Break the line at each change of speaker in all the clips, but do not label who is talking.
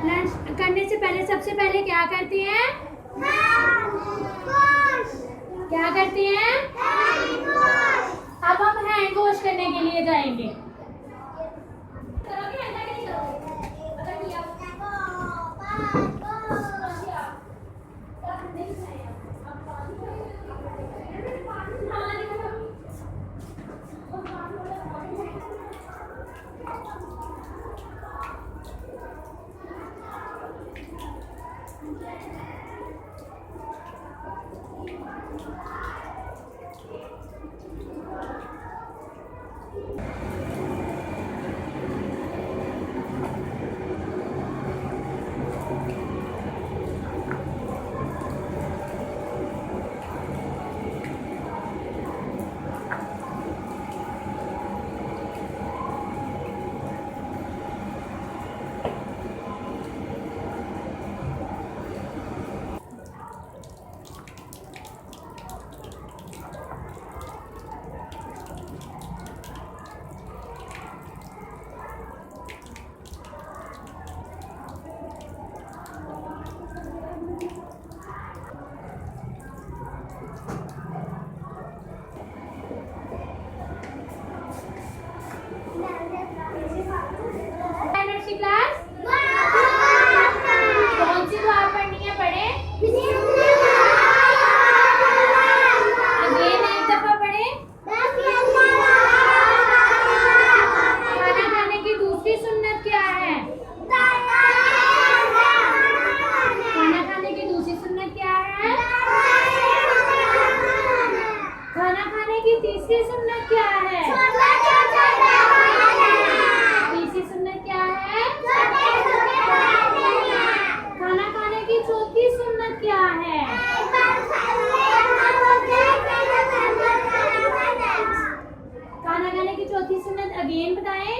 Lunch करने से पहले सबसे पहले क्या करते हैं? क्या करते हैं? अब हम हैंड वॉश करने के लिए जाएंगे। क्लास कौन सी दुआ पढ़नी है? पढ़े अगेन एक दफा पढ़े। खाना खाने की दूसरी सुन्नत क्या है? खाना खाने की दूसरी सुन्नत क्या है? खाना खाने की तीसरी सुन्नत क्या है? तीसरी सुन्नत क्या है? खाना खाने की चौथी सुन्नत क्या है? खाना खाने की चौथी सुन्नत अगेन बताएं।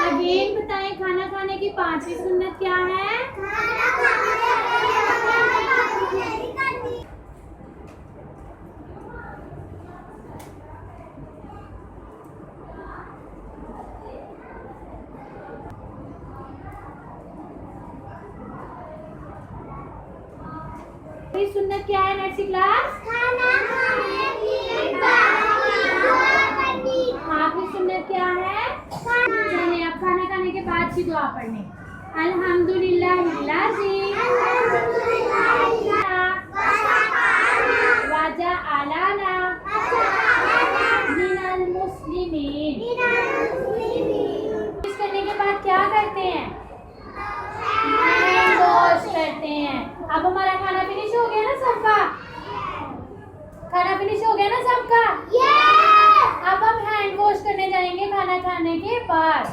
अगेन बताएं। खाना खाने की पांचवी सुन्नत क्या है? सुन्नत क्या है नर्सरी क्लास? आखिरी सुन्नत क्या है? चलिए अब खाना खाने के बाद की दुआ पढ़ने। अल्हम्दुलिल्लाहिल्लज़ी वाजा आलाना मिनल मुस्लिमीन। इस करने के बाद क्या करते हैं? हैंड वॉश करते हैं। अब हमारा खाना फिनिश हो गया ना सबका? खाना फिनिश हो गया ना सबका? अब हम हैंड वॉश करने जाएंगे खाना खाने के बाद।